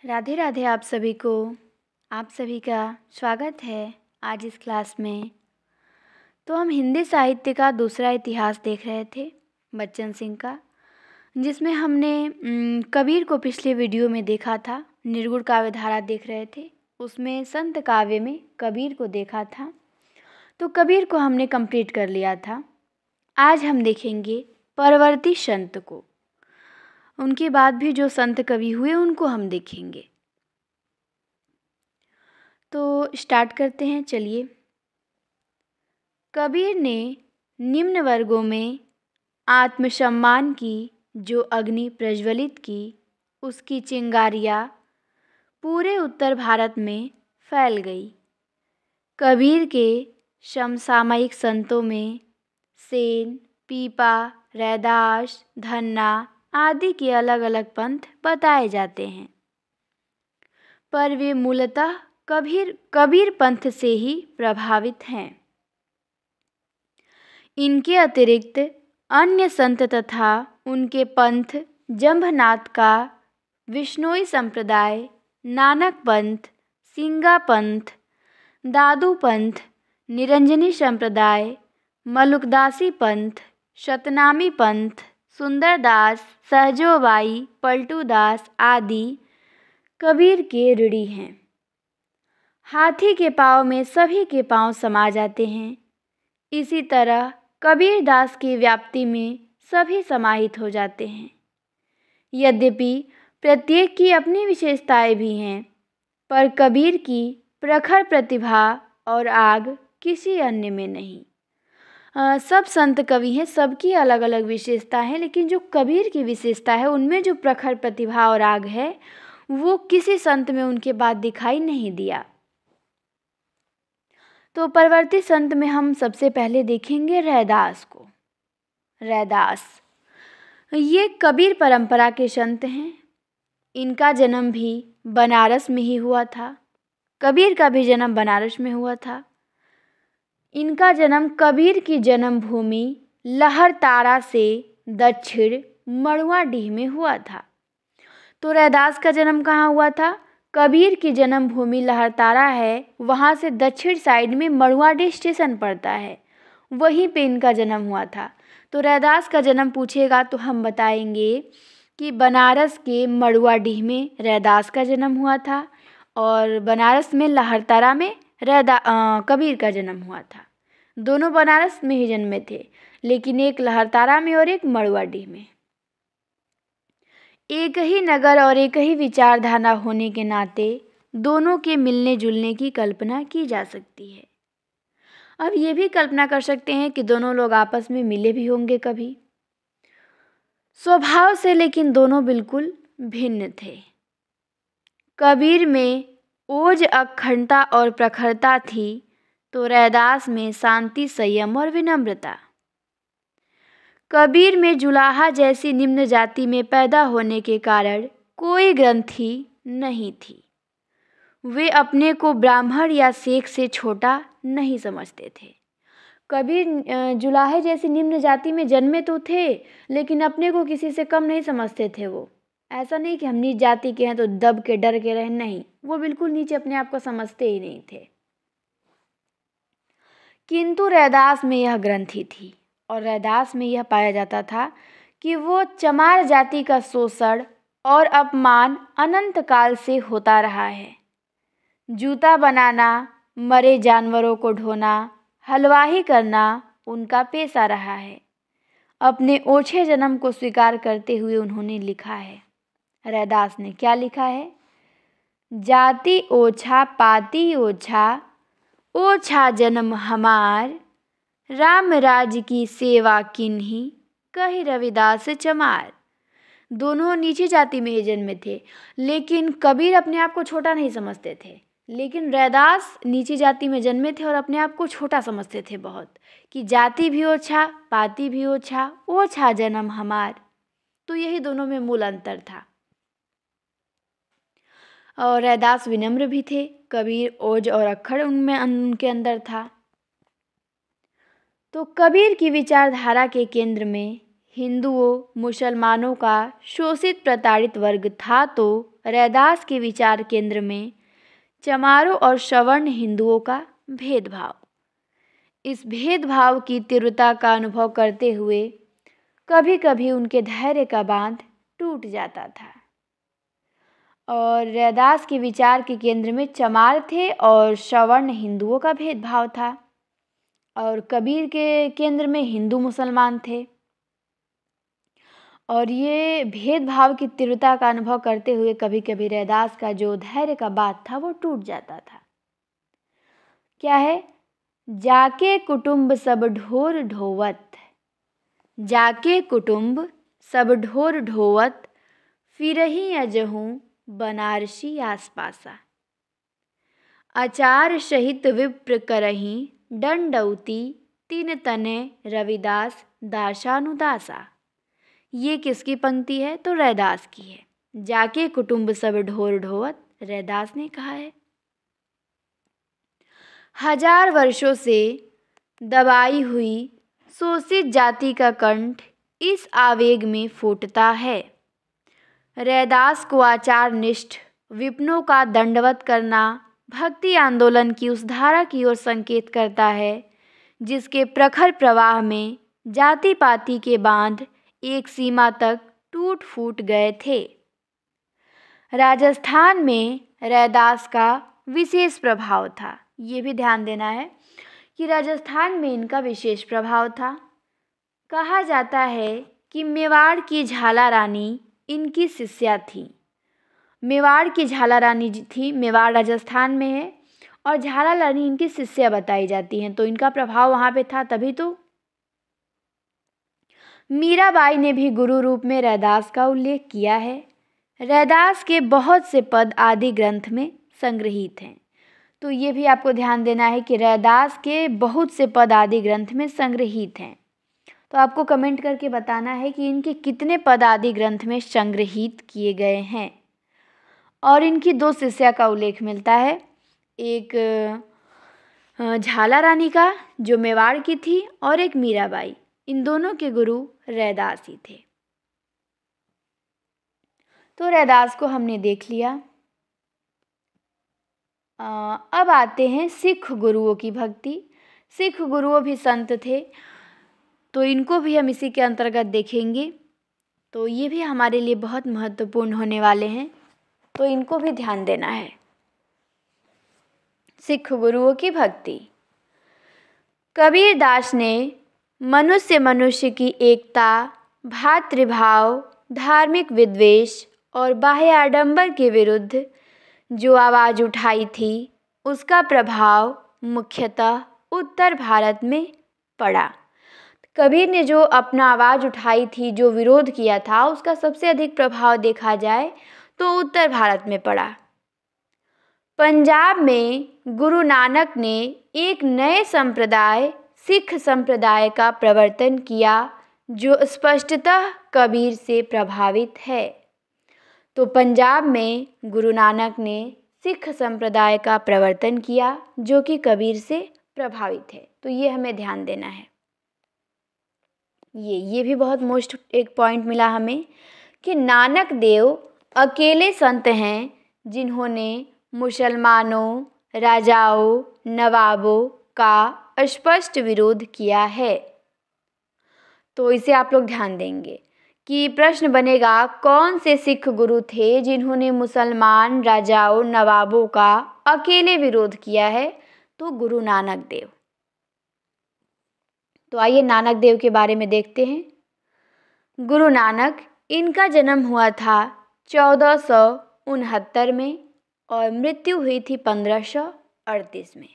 राधे राधे आप सभी को। आप सभी का स्वागत है आज इस क्लास में। तो हम हिंदी साहित्य का दूसरा इतिहास देख रहे थे बच्चन सिंह का, जिसमें हमने कबीर को पिछले वीडियो में देखा था। निर्गुण काव्य धारा देख रहे थे, उसमें संत काव्य में कबीर को देखा था। तो कबीर को हमने कंप्लीट कर लिया था। आज हम देखेंगे परवर्ती संत को, उनके बाद भी जो संत कवि हुए उनको हम देखेंगे। तो स्टार्ट करते हैं, चलिए। कबीर ने निम्न वर्गों में आत्मसम्मान की जो अग्नि प्रज्वलित की, उसकी चिंगारियाँ पूरे उत्तर भारत में फैल गई। कबीर के समसामयिक संतों में सेन, पीपा, रैदास, धन्ना आदि के अलग अलग पंथ बताए जाते हैं, पर वे मूलतः कबीर पंथ से ही प्रभावित हैं। इनके अतिरिक्त अन्य संत तथा उनके पंथ जंभनाथ का विश्नोई संप्रदाय, नानक पंथ, सिंगा पंथ, दादू पंथ, निरंजनी संप्रदाय, मलुकदासी पंथ, शतनामी पंथ, सुंदरदास, सहजोबाई, पलटूदास आदि कबीर के ऋणी हैं। हाथी के पाँव में सभी के पाँव समा जाते हैं। इसी तरह कबीर दास की व्याप्ति में सभी समाहित हो जाते हैं। यद्यपि प्रत्येक की अपनी विशेषताएं भी हैं, पर कबीर की प्रखर प्रतिभा और आग किसी अन्य में नहीं। सब संत कवि हैं, सबकी अलग अलग विशेषता है, लेकिन जो कबीर की विशेषता है उनमें जो प्रखर प्रतिभा और आग है वो किसी संत में उनके बाद दिखाई नहीं दिया। तो परवर्ती संत में हम सबसे पहले देखेंगे रैदास को। रैदास ये कबीर परंपरा के संत हैं। इनका जन्म भी बनारस में ही हुआ था। कबीर का भी जन्म बनारस में हुआ था। इनका जन्म कबीर की जन्मभूमि लहरतारा से दक्षिण मड़ुआडीह में हुआ था। तो रैदास का जन्म कहाँ हुआ था? कबीर की जन्मभूमि लहरतारा है, वहाँ से दक्षिण साइड में मड़ुआडीह स्टेशन पड़ता है, वहीं पे इनका जन्म हुआ था। तो रैदास का जन्म पूछेगा तो हम बताएंगे कि बनारस के मड़ुआडीह में रैदास का जन्म हुआ था और बनारस में लहरतारा में कबीर का जन्म हुआ था। दोनों बनारस में ही जन्मे थे, लेकिन एक लहरतारा में और एक मड़ुआडीह में। एक ही नगर और एक ही विचारधारा होने के नाते दोनों के मिलने जुलने की कल्पना की जा सकती है। अब ये भी कल्पना कर सकते हैं कि दोनों लोग आपस में मिले भी होंगे कभी, स्वभाव से, लेकिन दोनों बिल्कुल भिन्न थे। कबीर में ओज, अखंडता और प्रखरता थी, तो रैदास में शांति, संयम और विनम्रता। कबीर में जुलाहा जैसी निम्न जाति में पैदा होने के कारण कोई ग्रंथि नहीं थी। वे अपने को ब्राह्मण या शेख से छोटा नहीं समझते थे। कबीर जुलाहे जैसी निम्न जाति में जन्मे तो थे, लेकिन अपने को किसी से कम नहीं समझते थे। वो ऐसा नहीं कि हम नीच जाति के हैं तो दब के डर के रहें, नहीं, वो बिल्कुल नीचे अपने आप को समझते ही नहीं थे। किंतु रैदास में यह ग्रंथि थी और रैदास में यह पाया जाता था कि वो चमार जाति का शोषण और अपमान अनंत काल से होता रहा है। जूता बनाना, मरे जानवरों को ढोना, हलवाही करना उनका पेशा रहा है। अपने ओछे जन्म को स्वीकार करते हुए उन्होंने लिखा है, रैदास ने क्या लिखा है? जाति ओछा, पाति ओछा, ओछा जन्म हमार, राम राज की सेवा किन्हीं, कही रविदास चमार। दोनों नीची जाति में ही जन्मे थे, लेकिन कबीर अपने आप को छोटा नहीं समझते थे, लेकिन रैदास नीची जाति में जन्मे थे और अपने आप को छोटा समझते थे बहुत, कि जाति भी ओछा, पाति भी ओछा, ओछा जन्म हमार। तो यही दोनों में मूल अंतर था। और रैदास विनम्र भी थे, कबीर ओज और अक्खड़ उनमें उनके अंदर था। तो कबीर की विचारधारा के केंद्र में हिंदुओं मुसलमानों का शोषित प्रताड़ित वर्ग था, तो रैदास के विचार केंद्र में चमारों और सवर्ण हिंदुओं का भेदभाव। इस भेदभाव की तीव्रता का अनुभव करते हुए कभी कभी उनके धैर्य का बांध टूट जाता था। और रैदास के विचार के केंद्र में चमार थे और सवर्ण हिंदुओं का भेदभाव था, और कबीर के केंद्र में हिंदू मुसलमान थे। और ये भेदभाव की तीव्रता का अनुभव करते हुए कभी कभी रैदास का जो धैर्य का बात था वो टूट जाता था। क्या है? जाके कुटुंब सब ढोर ढोवत, जाके कुटुंब सब ढोर ढोवत, फिरही अजहूँ बनारसी आसपासा, आचार सहित विप्र करही दंडौती, तीन तने रविदास दासानुदासा। ये किसकी पंक्ति है? तो रैदास की है। जाके कुटुंब सब ढोर ढोवत रैदास ने कहा है। 1000 वर्षों से दबाई हुई शोषित जाति का कंठ इस आवेग में फूटता है। रैदास को आचार निष्ठ विपनों का दंडवत करना भक्ति आंदोलन की उस धारा की ओर संकेत करता है जिसके प्रखर प्रवाह में जाति पाति के बांध एक सीमा तक टूट फूट गए थे। राजस्थान में रैदास का विशेष प्रभाव था। ये भी ध्यान देना है कि राजस्थान में इनका विशेष प्रभाव था। कहा जाता है कि मेवाड़ की झाला रानी इनकी शिष्या थी। मेवाड़ की झाला रानी थी, मेवाड़ राजस्थान में है, और झाला रानी इनकी शिष्या बताई जाती हैं, तो इनका प्रभाव वहाँ पे था। तभी तो मीराबाई ने भी गुरु रूप में रैदास का उल्लेख किया है। रैदास के बहुत से पद आदि ग्रंथ में संग्रहित हैं, तो ये भी आपको ध्यान देना है कि रैदास के बहुत से पद आदि ग्रंथ में संग्रहित हैं। तो आपको कमेंट करके बताना है कि इनके कितने पद आदि ग्रंथ में संग्रहित किए गए हैं। और इनकी 2 शिष्या का उल्लेख मिलता है, एक झाला रानी का जो मेवाड़ की थी, और एक मीराबाई। इन दोनों के गुरु रैदास ही थे। तो रैदास को हमने देख लिया। अब आते हैं सिख गुरुओं की भक्ति। सिख गुरुओं भी संत थे, तो इनको भी हम इसी के अंतर्गत देखेंगे। तो ये भी हमारे लिए बहुत महत्वपूर्ण होने वाले हैं, तो इनको भी ध्यान देना है। सिख गुरुओं की भक्ति। कबीरदास ने मनुष्य की एकता, भातृभाव, धार्मिक विद्वेष और बाह्य आडंबर के विरुद्ध जो आवाज़ उठाई थी, उसका प्रभाव मुख्यतः उत्तर भारत में पड़ा। कबीर ने जो अपना आवाज़ उठाई थी, जो विरोध किया था, उसका सबसे अधिक प्रभाव देखा जाए तो उत्तर भारत में पड़ा। पंजाब में गुरु नानक ने एक नए संप्रदाय, सिख संप्रदाय का प्रवर्तन किया, जो स्पष्टतः कबीर से प्रभावित है। तो पंजाब में गुरु नानक ने सिख संप्रदाय का प्रवर्तन किया, जो कि कबीर से प्रभावित है। तो ये हमें ध्यान देना है। ये भी बहुत मोस्ट एक पॉइंट मिला हमें कि नानक देव अकेले संत हैं जिन्होंने मुसलमानों, राजाओं, नवाबों का स्पष्ट विरोध किया है। तो इसे आप लोग ध्यान देंगे कि प्रश्न बनेगा, कौन से सिख गुरु थे जिन्होंने मुसलमान, राजाओं, नवाबों का अकेले विरोध किया है? तो गुरु नानक देव। तो आइए नानक देव के बारे में देखते हैं। गुरु नानक, इनका जन्म हुआ था 1469 में और मृत्यु हुई थी 1538 में।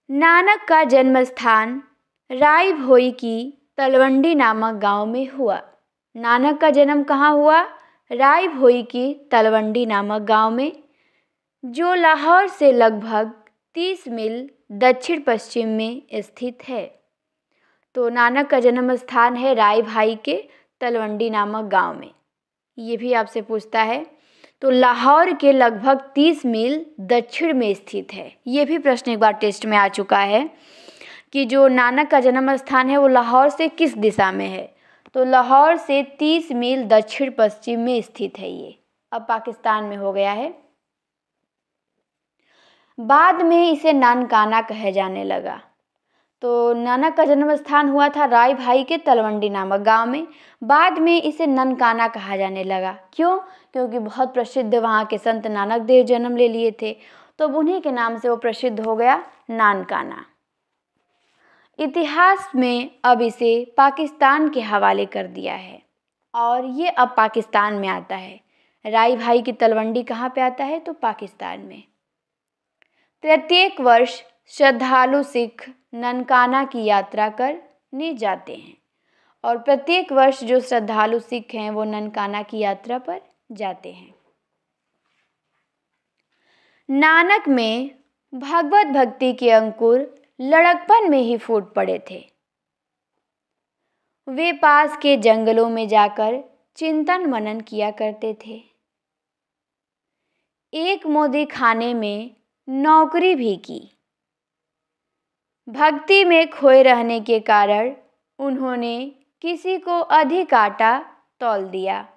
नानक का जन्म स्थान राय भोई की तलवंडी नामक गांव में हुआ। नानक का जन्म कहाँ हुआ? राय भोई की तलवंडी नामक गांव में, जो लाहौर से लगभग 30 मील दक्षिण पश्चिम में स्थित है। तो नानक का जन्म स्थान है राय भाई के तलवंडी नामक गांव में। ये भी आपसे पूछता है, तो लाहौर के लगभग 30 मील दक्षिण में स्थित है। ये भी प्रश्न एक बार टेस्ट में आ चुका है। कि जो नानक का जन्म स्थान है वो लाहौर से किस दिशा में है। तो लाहौर से 30 मील दक्षिण पश्चिम में स्थित है ये, अब पाकिस्तान में हो गया है। बाद में इसे नानकाना कहा जाने लगा। तो नानक का जन्म स्थान हुआ था राय भाई के तलवंडी नामक गांव में। बाद में इसे ननकाना कहा जाने लगा। क्यों? क्योंकि बहुत प्रसिद्ध वहाँ के संत नानक देव जन्म ले लिए थे, तो उन्हीं के नाम से वो प्रसिद्ध हो गया नानकाना। इतिहास में अब इसे पाकिस्तान के हवाले कर दिया है और ये अब पाकिस्तान में आता है। राय भाई की तलवंडी कहाँ पे आता है? तो पाकिस्तान में। प्रत्येक वर्ष श्रद्धालु सिख ननकाना की यात्रा करने जाते हैं और प्रत्येक वर्ष जो श्रद्धालु सिख हैं वो ननकाना की यात्रा पर जाते हैं। नानक में भगवत भक्ति के अंकुर लड़कपन में ही फूट पड़े थे। वे पास के जंगलों में जाकर चिंतन मनन किया करते थे। एक मोदी खाने में नौकरी भी की। भक्ति में खोए रहने के कारण उन्होंने किसी को अधिक आटा तौल दिया,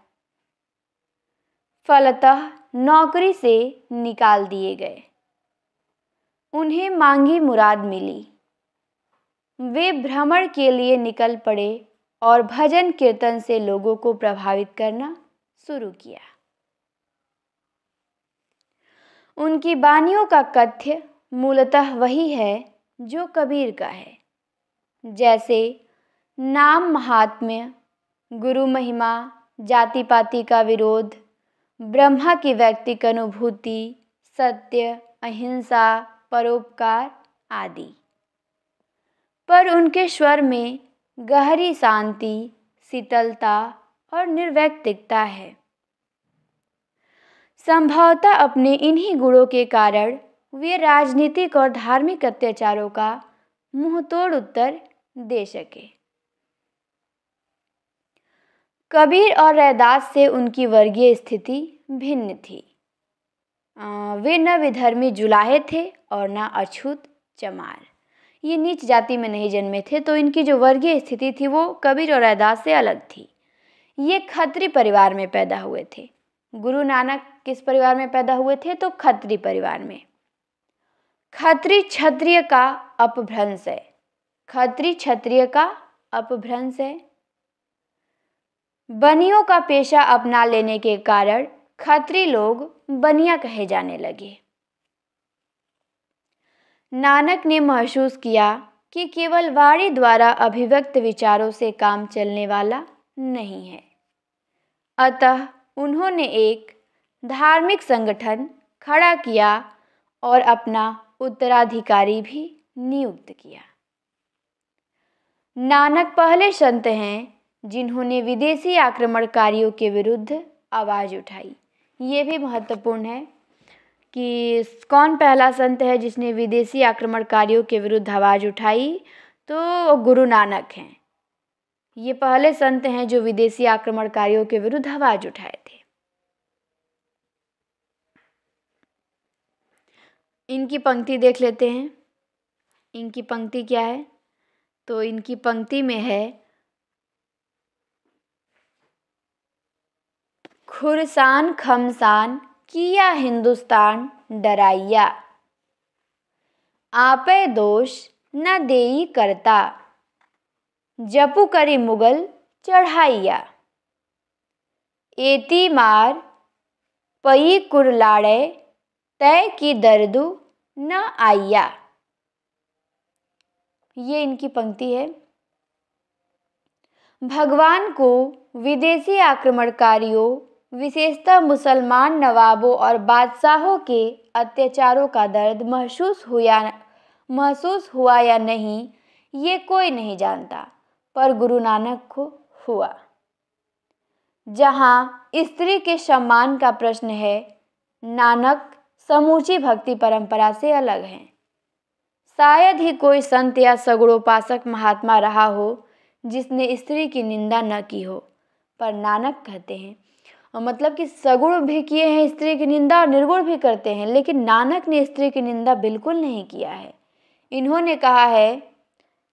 फलतः नौकरी से निकाल दिए गए। उन्हें मांगी मुराद मिली। वे भ्रमण के लिए निकल पड़े और भजन कीर्तन से लोगों को प्रभावित करना शुरू किया। उनकी वाणियों का कथ्य मूलतः वही है जो कबीर का है, जैसे नाम महात्म्य, गुरु महिमा, जाति पाति का विरोध, ब्रह्मा की व्यक्तिक अनुभूति, सत्य, अहिंसा, परोपकार आदि। पर उनके स्वर में गहरी शांति, शीतलता और निर्वैयक्तिकता है। संभवतः अपने इन्हीं गुणों के कारण वे राजनीतिक और धार्मिक अत्याचारों का मुंहतोड़ उत्तर दे सके। कबीर और रैदास से उनकी वर्गीय स्थिति भिन्न थी। वे न विधर्मी जुलाहे थे और न अछूत चमार। ये नीच जाति में नहीं जन्मे थे, तो इनकी जो वर्गीय स्थिति थी वो कबीर और रैदास से अलग थी। ये खत्री परिवार में पैदा हुए थे। गुरु नानक किस परिवार में पैदा हुए थे? तो खत्री परिवार में। खत्री क्षत्रिय का अपभ्रंश है। खत्री क्षत्रिय का अपभ्रंश है। बनियों का पेशा अपना लेने के कारण खत्री लोग बनिया कहे जाने लगे। नानक ने महसूस किया कि केवल वाणी द्वारा अभिव्यक्त विचारों से काम चलने वाला नहीं है। अतः उन्होंने एक धार्मिक संगठन खड़ा किया और अपना उत्तराधिकारी भी नियुक्त किया। नानक पहले संत हैं जिन्होंने विदेशी आक्रमणकारियों के विरुद्ध आवाज़ उठाई। ये भी महत्वपूर्ण है कि कौन पहला संत है जिसने विदेशी आक्रमणकारियों के विरुद्ध आवाज़ उठाई? तो गुरु नानक हैं। ये पहले संत हैं जो विदेशी आक्रमणकारियों के विरुद्ध आवाज़ उठाए थे। इनकी पंक्ति देख लेते हैं। इनकी पंक्ति क्या है? तो इनकी पंक्ति में है, खुरसान खमसान किया हिंदुस्तान डराइया, आपे दोष न देई करता, जपु करी मुगल चढ़ाइया, एती मार पई कुरलाड़े तय की दर्दु न आइया। ये इनकी पंक्ति है। भगवान को विदेशी आक्रमणकारियों, विशेषतः मुसलमान नवाबों और बादशाहों के अत्याचारों का दर्द महसूस हुआ या नहीं, ये कोई नहीं जानता, पर गुरु नानक को हुआ। जहाँ स्त्री के सम्मान का प्रश्न है, नानक समूची भक्ति परंपरा से अलग हैं। शायद ही कोई संत या सगुणोपासक महात्मा रहा हो जिसने स्त्री की निंदा न की हो, पर नानक कहते हैं, और मतलब कि सगुण भी किए हैं स्त्री की निंदा और निर्गुण भी करते हैं, लेकिन नानक ने स्त्री की निंदा बिल्कुल नहीं किया है। इन्होंने कहा है,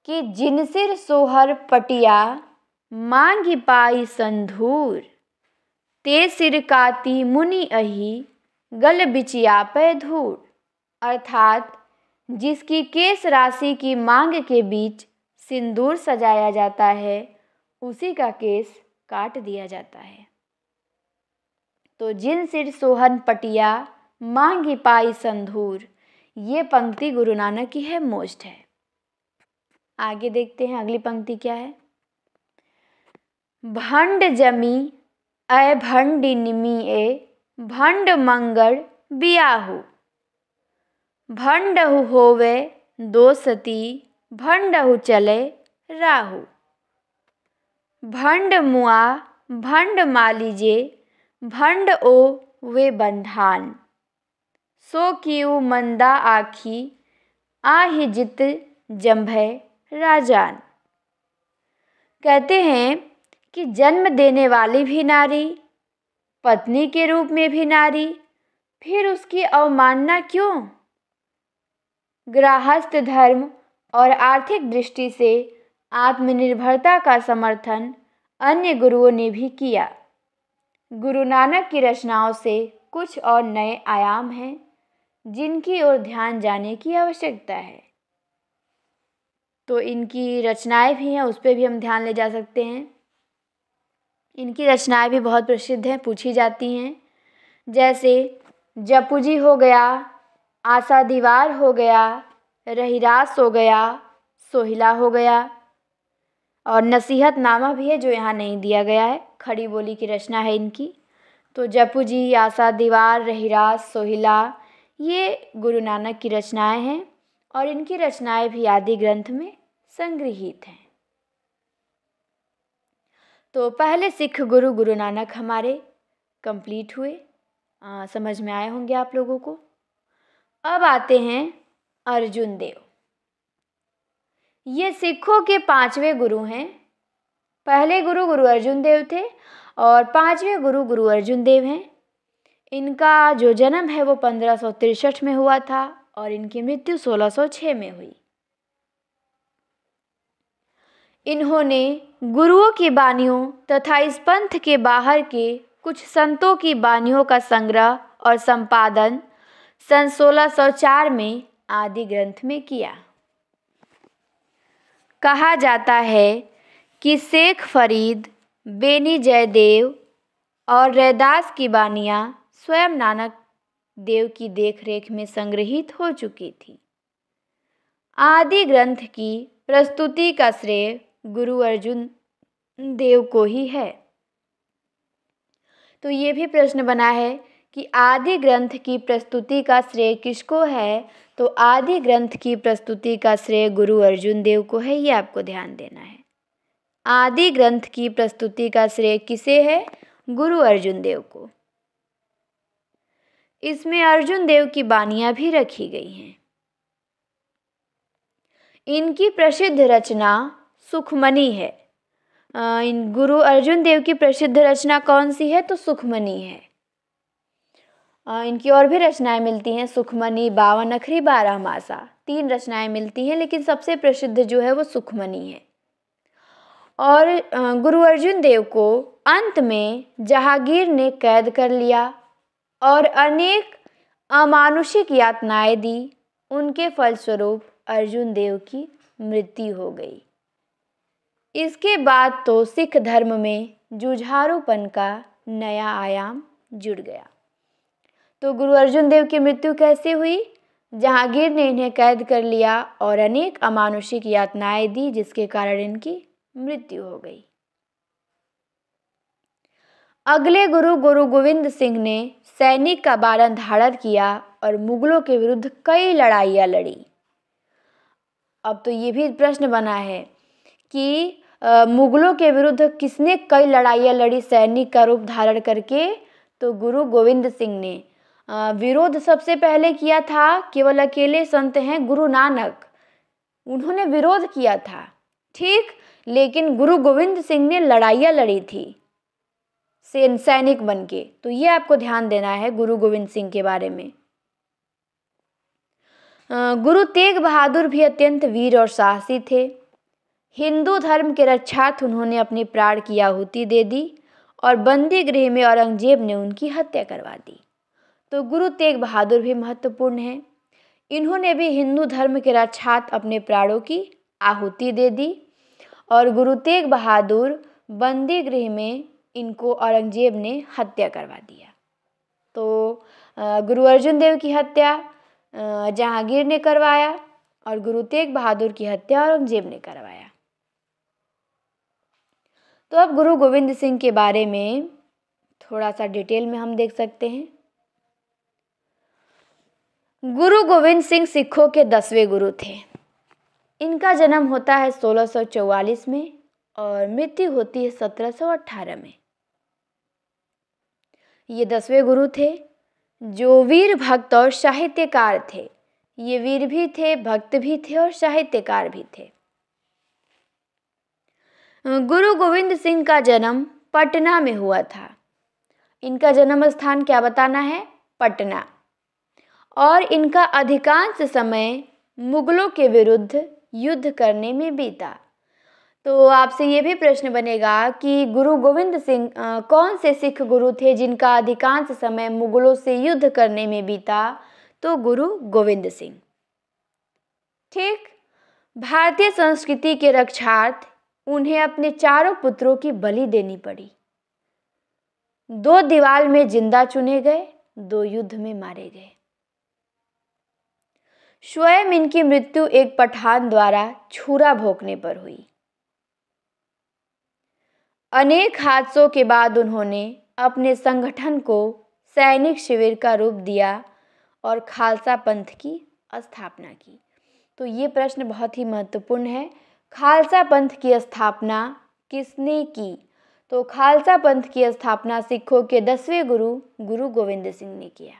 कि जिनसिर सोहर पटिया मांगी पाई संधूर, ते सिर काती मुनि अही गल बिचिया पे धूर। अर्थात जिसकी केस राशि की मांग के बीच सिंदूर सजाया जाता है उसी का केस काट दिया जाता है। तो जिन सिर सोहन पटिया मांगी पाई संधूर, ये पंक्ति गुरु नानक की है, मोस्ट है। आगे देखते हैं अगली पंक्ति क्या है। भंड जमी अय भंडिनमी ए भंड मंगल बियाहू, भंडहु होवे दो सती भंडहु चले राहु। भंड मुआ भंड मालीजे भंड ओ वे बंधान, सो किउ मंदा आखी आहि जित जंभय राजान। कहते हैं कि जन्म देने वाली भी नारी, पत्नी के रूप में भी नारी, फिर उसकी अवमानना क्यों? गृहस्थ धर्म और आर्थिक दृष्टि से आत्मनिर्भरता का समर्थन अन्य गुरुओं ने भी किया। गुरु नानक की रचनाओं से कुछ और नए आयाम हैं जिनकी ओर ध्यान जाने की आवश्यकता है। तो इनकी रचनाएं भी हैं, उस पर भी हम ध्यान ले जा सकते हैं। इनकी रचनाएं भी बहुत प्रसिद्ध हैं, पूछी जाती हैं। जैसे जपुजी हो गया, आशा दीवार हो गया, रहीरास हो गया, सोहिला हो गया, और नसीहतनामा भी है जो यहाँ नहीं दिया गया है, खड़ी बोली की रचना है इनकी। तो जपुजी, आशा दीवार, रहीरास, सोहिला, ये गुरु नानक की रचनाएं हैं और इनकी रचनाएं भी आदि ग्रंथ में संग्रहित हैं। तो पहले सिख गुरु गुरु नानक हमारे कंप्लीट हुए, समझ में आए होंगे आप लोगों को। अब आते हैं अर्जुन देव। ये सिखों के 5वें गुरु हैं। पहले गुरु गुरु अर्जुन देव थे और 5वें गुरु गुरु अर्जुन देव हैं। इनका जो जन्म है वो 1563 में हुआ था और इनकी मृत्यु 1606 में हुई। इन्होंने गुरुओं की बानियों तथा इस पंथ के बाहर के कुछ संतों की बानियों का संग्रह और संपादन सन 1604 में आदि ग्रंथ में किया। कहा जाता है कि शेख फरीद, बेनी जयदेव और रैदास की बानियाँ स्वयं नानक देव की देखरेख में संग्रहित हो चुकी थी। आदि ग्रंथ की प्रस्तुति का श्रेय गुरु अर्जुन देव को ही है। तो ये भी प्रश्न बना है कि आदि ग्रंथ की प्रस्तुति का श्रेय किसको है? तो आदि ग्रंथ की प्रस्तुति का श्रेय गुरु अर्जुन देव को है, ये आपको ध्यान देना है। आदि ग्रंथ की प्रस्तुति का श्रेय किसे है? गुरु अर्जुन देव को। इसमें अर्जुन देव की बानियाँ भी रखी गई हैं। इनकी प्रसिद्ध रचना सुखमणि है। इन गुरु अर्जुन देव की प्रसिद्ध रचना कौन सी है? तो सुखमणि है। इनकी और भी रचनाएं मिलती हैं, सुखमणि, 52 अखरी, 12 मासा, 3 रचनाएं मिलती हैं, लेकिन सबसे प्रसिद्ध जो है वो सुखमणि है। और गुरु अर्जुन देव को अंत में जहांगीर ने कैद कर लिया और अनेक अमानुषिक यातनाएं दी। उनके फलस्वरूप अर्जुन देव की मृत्यु हो गई। इसके बाद तो सिख धर्म में जुझारूपन का नया आयाम जुड़ गया। तो गुरु अर्जुन देव की मृत्यु कैसे हुई? जहांगीर ने इन्हें कैद कर लिया और अनेक अमानुषिक यातनाएं दी, जिसके कारण इनकी मृत्यु हो गई। अगले गुरु गुरु गोविंद सिंह ने सैनिक का बारन धारण किया और मुगलों के विरुद्ध कई लड़ाइयाँ लड़ी। अब तो ये भी प्रश्न बना है कि मुगलों के विरुद्ध किसने कई लड़ाइयाँ लड़ी सैनिक का रूप धारण करके? तो गुरु गोविंद सिंह ने विरोध सबसे पहले किया था। केवल अकेले संत हैं गुरु नानक, उन्होंने विरोध किया था, ठीक, लेकिन गुरु गोविंद सिंह ने लड़ाइयाँ लड़ी थी सैनिक बनके। तो ये आपको ध्यान देना है गुरु गोविंद सिंह के बारे में। गुरु तेग बहादुर भी अत्यंत वीर और साहसी थे। हिंदू धर्म के रक्षार्थ उन्होंने अपने प्राण की आहुति दे दी और बंदी गृह में औरंगजेब ने उनकी हत्या करवा दी। तो गुरु तेग बहादुर भी महत्वपूर्ण हैं। इन्होंने भी हिंदू धर्म के रक्षार्थ अपने प्राणों की आहुति दे दी और गुरु तेग बहादुर बंदी गृह में इनको औरंगजेब ने हत्या करवा दिया। तो गुरु अर्जुन देव की हत्या जहांगीर ने करवाया और गुरु तेग बहादुर की हत्या औरंगजेब ने करवाया। तो अब गुरु गोविंद सिंह के बारे में थोड़ा सा डिटेल में हम देख सकते हैं। गुरु गोविंद सिंह सिखों के 10वें गुरु थे। इनका जन्म होता है 1644 में और मृत्यु होती है 1718 में। ये 10वें गुरु थे जो वीर भक्त और साहित्यकार थे। ये वीर भी थे, भक्त भी थे और साहित्यकार भी थे। गुरु गोविंद सिंह का जन्म पटना में हुआ था। इनका जन्म स्थान क्या बताना है? पटना। और इनका अधिकांश समय मुगलों के विरुद्ध युद्ध करने में बीता। तो आपसे ये भी प्रश्न बनेगा कि गुरु गोविंद सिंह कौन से सिख गुरु थे जिनका अधिकांश समय मुगलों से युद्ध करने में बीता? तो गुरु गोविंद सिंह। ठीक, भारतीय संस्कृति के रक्षार्थ उन्हें अपने चारों पुत्रों की बलि देनी पड़ी। 2 दीवाल में जिंदा चुने गए, 2 युद्ध में मारे गए। स्वयं इनकी मृत्यु एक पठान द्वारा छुरा भोंकने पर हुई। अनेक हादसों के बाद उन्होंने अपने संगठन को सैनिक शिविर का रूप दिया और खालसा पंथ की स्थापना की। तो ये प्रश्न बहुत ही महत्वपूर्ण है। खालसा पंथ की स्थापना किसने की? तो खालसा पंथ की स्थापना सिखों के 10वें गुरु गुरु गोविंद सिंह ने किया।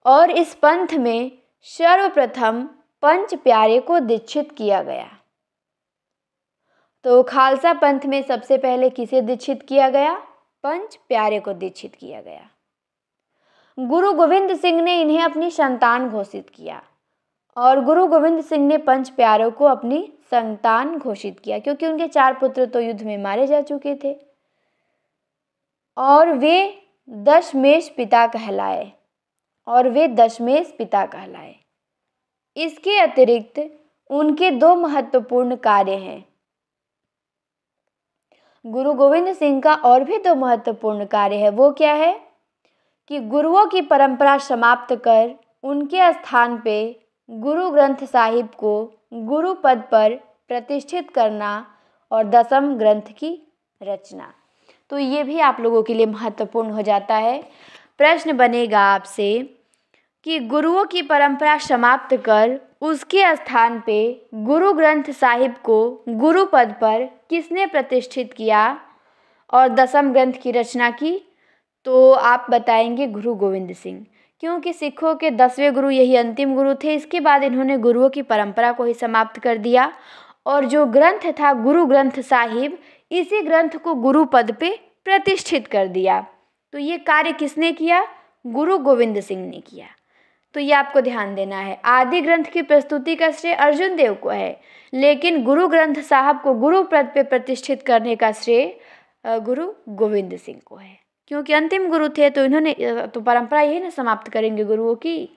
और इस पंथ में सर्वप्रथम पंच प्यारे को दीक्षित किया गया। तो खालसा पंथ में सबसे पहले किसे दीक्षित किया गया? पंच प्यारे को दीक्षित किया गया। गुरु गोविंद सिंह ने इन्हें अपनी संतान घोषित किया और गुरु गोविंद सिंह ने पंच प्यारों को अपनी संतान घोषित किया क्योंकि उनके 4 पुत्र तो युद्ध में मारे जा चुके थे और वे दशमेश पिता कहलाए। इसके अतिरिक्त उनके 2 महत्वपूर्ण कार्य हैं। गुरु गोविंद सिंह का और भी 2 महत्वपूर्ण कार्य है। वो क्या है कि गुरुओं की परंपरा समाप्त कर उनके स्थान पे गुरु ग्रंथ साहिब को गुरु पद पर प्रतिष्ठित करना और 10वें ग्रंथ की रचना। तो ये भी आप लोगों के लिए महत्वपूर्ण हो जाता है। प्रश्न बनेगा आपसे कि गुरुओं की परंपरा समाप्त कर उसके स्थान पे गुरु ग्रंथ साहिब को गुरु पद पर किसने प्रतिष्ठित किया और 10वें ग्रंथ की रचना की? तो आप बताएंगे गुरु गोविंद सिंह, क्योंकि सिखों के 10वें गुरु यही अंतिम गुरु थे। इसके बाद इन्होंने गुरुओं की परंपरा को ही समाप्त कर दिया और जो ग्रंथ था गुरु ग्रंथ साहिब, इसी ग्रंथ को गुरु पद पे प्रतिष्ठित कर दिया। तो ये कार्य किसने किया? गुरु गोविंद सिंह ने किया। तो ये आपको ध्यान देना है। आदि ग्रंथ की प्रस्तुति का श्रेय अर्जुन देव को है, लेकिन गुरु ग्रंथ साहब को गुरु पद पे प्रतिष्ठित करने का श्रेय गुरु गोविंद सिंह को है, क्योंकि अंतिम गुरु थे। तो इन्होंने तो परंपरा यही ना समाप्त करेंगे गुरुओं की।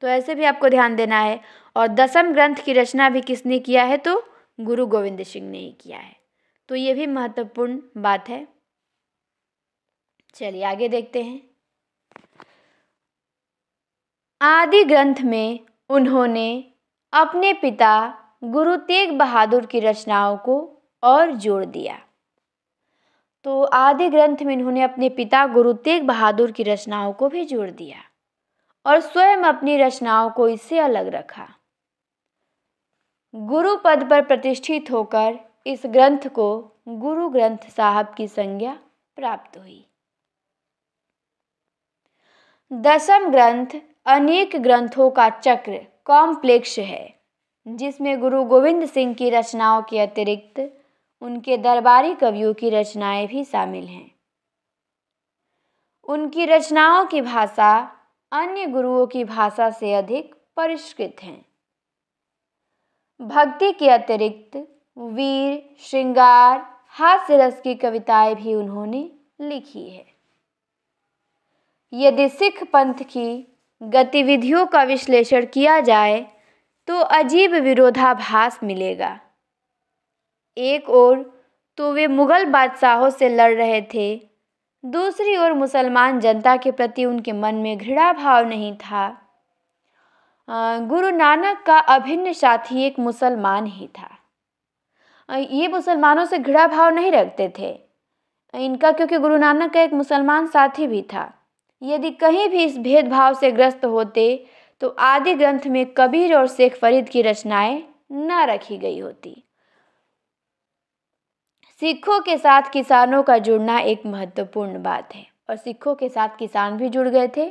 तो ऐसे भी आपको ध्यान देना है। और 10वें ग्रंथ की रचना भी किसने किया है? तो गुरु गोविंद सिंह ने ही किया है। तो ये भी महत्वपूर्ण बात है। चलिए आगे देखते हैं। आदि ग्रंथ में उन्होंने अपने पिता गुरु तेग बहादुर की रचनाओं को और जोड़ दिया। तो आदि ग्रंथ में इन्होंने अपने पिता गुरु तेग बहादुर की रचनाओं को भी जोड़ दिया और स्वयं अपनी रचनाओं को इससे अलग रखा। गुरु पद पर प्रतिष्ठित होकर इस ग्रंथ को गुरु ग्रंथ साहब की संज्ञा प्राप्त हुई। 10वां ग्रंथ अनेक ग्रंथों का चक्र कॉम्प्लेक्स है, जिसमें गुरु गोविंद सिंह की रचनाओं के अतिरिक्त उनके दरबारी कवियों की रचनाएं भी शामिल हैं। उनकी रचनाओं की भाषा अन्य गुरुओं की भाषा से अधिक परिष्कृत है। भक्ति के अतिरिक्त वीर, श्रृंगार, हास्य रस की कविताएं भी उन्होंने लिखी है। यदि सिख पंथ की गतिविधियों का विश्लेषण किया जाए तो अजीब विरोधाभास मिलेगा। एक ओर तो वे मुगल बादशाहों से लड़ रहे थे, दूसरी ओर मुसलमान जनता के प्रति उनके मन में घृणा भाव नहीं था। गुरु नानक का अभिन्न साथी एक मुसलमान ही था। ये मुसलमानों से घृणा भाव नहीं रखते थे इनका, क्योंकि गुरु नानक का एक मुसलमान साथी भी था। यदि कहीं भी इस भेदभाव से ग्रस्त होते तो आदि ग्रंथ में कबीर और शेख फरीद की रचनाएं न रखी गई होती। सिखों के साथ किसानों का जुड़ना एक महत्वपूर्ण बात है, और सिखों के साथ किसान भी जुड़ गए थे,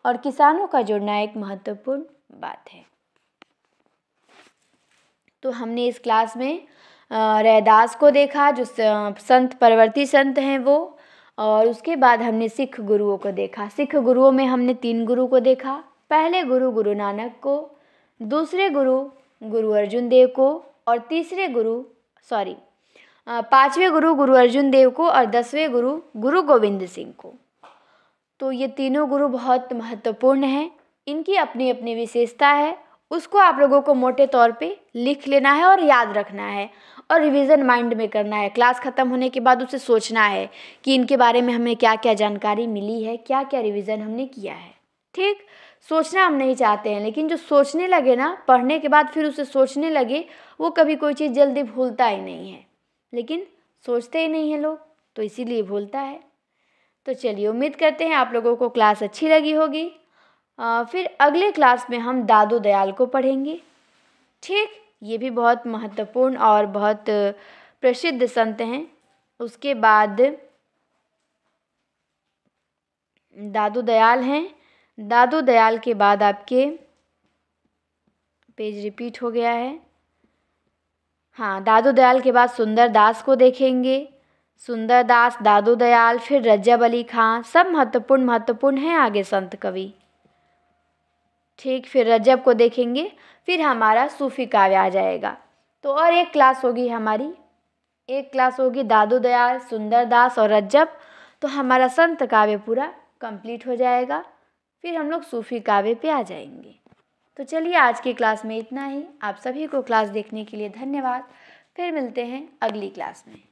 और किसानों का जुड़ना एक महत्वपूर्ण बात है। तो हमने इस क्लास में रैदास को देखा, जो संत परवर्ती संत हैं वो, और उसके बाद हमने सिख गुरुओं को देखा। सिख गुरुओं में हमने 3 गुरु को देखा। पहले गुरु गुरु नानक को, दूसरे गुरु गुरु अर्जुन देव को, और पांचवें गुरु गुरु अर्जुन देव को, और 10वें गुरु गुरु गोविंद सिंह को। तो ये तीनों गुरु बहुत महत्वपूर्ण हैं। इनकी अपनी अपनी विशेषता है, उसको आप लोगों को मोटे तौर पे लिख लेना है और याद रखना है, और रिवीजन माइंड में करना है। क्लास ख़त्म होने के बाद उसे सोचना है कि इनके बारे में हमें क्या क्या जानकारी मिली है, क्या क्या रिवीजन हमने किया है। ठीक, सोचना हम नहीं चाहते हैं, लेकिन जो सोचने लगे ना, पढ़ने के बाद फिर उसे सोचने लगे, वो कभी कोई चीज़ जल्दी भूलता ही नहीं है। लेकिन सोचते ही नहीं हैं लोग, तो इसीलिए भूलता है। तो चलिए, उम्मीद करते हैं आप लोगों को क्लास अच्छी लगी होगी। फिर अगले क्लास में हम दादू दयाल को पढ़ेंगे। ठीक, ये भी बहुत महत्वपूर्ण और बहुत प्रसिद्ध संत हैं। उसके बाद दादू दयाल हैं। दादू दयाल के बाद आपके पेज रिपीट हो गया है। हाँ, दादू दयाल के बाद सुंदर दास को देखेंगे। सुंदर दास, दादू दयाल, फिर रज्जब अली खां, सब महत्वपूर्ण हैं आगे संत कवि। ठीक, फिर रज्जब को देखेंगे, फिर हमारा सूफी काव्य आ जाएगा। तो और एक क्लास होगी हमारी, एक क्लास होगी दादू दयाल, सुंदर दास और रज्जब। तो हमारा संत काव्य पूरा कंप्लीट हो जाएगा, फिर हम लोग सूफी काव्य पे आ जाएंगे। तो चलिए, आज की क्लास में इतना ही। आप सभी को क्लास देखने के लिए धन्यवाद। फिर मिलते हैं अगली क्लास में।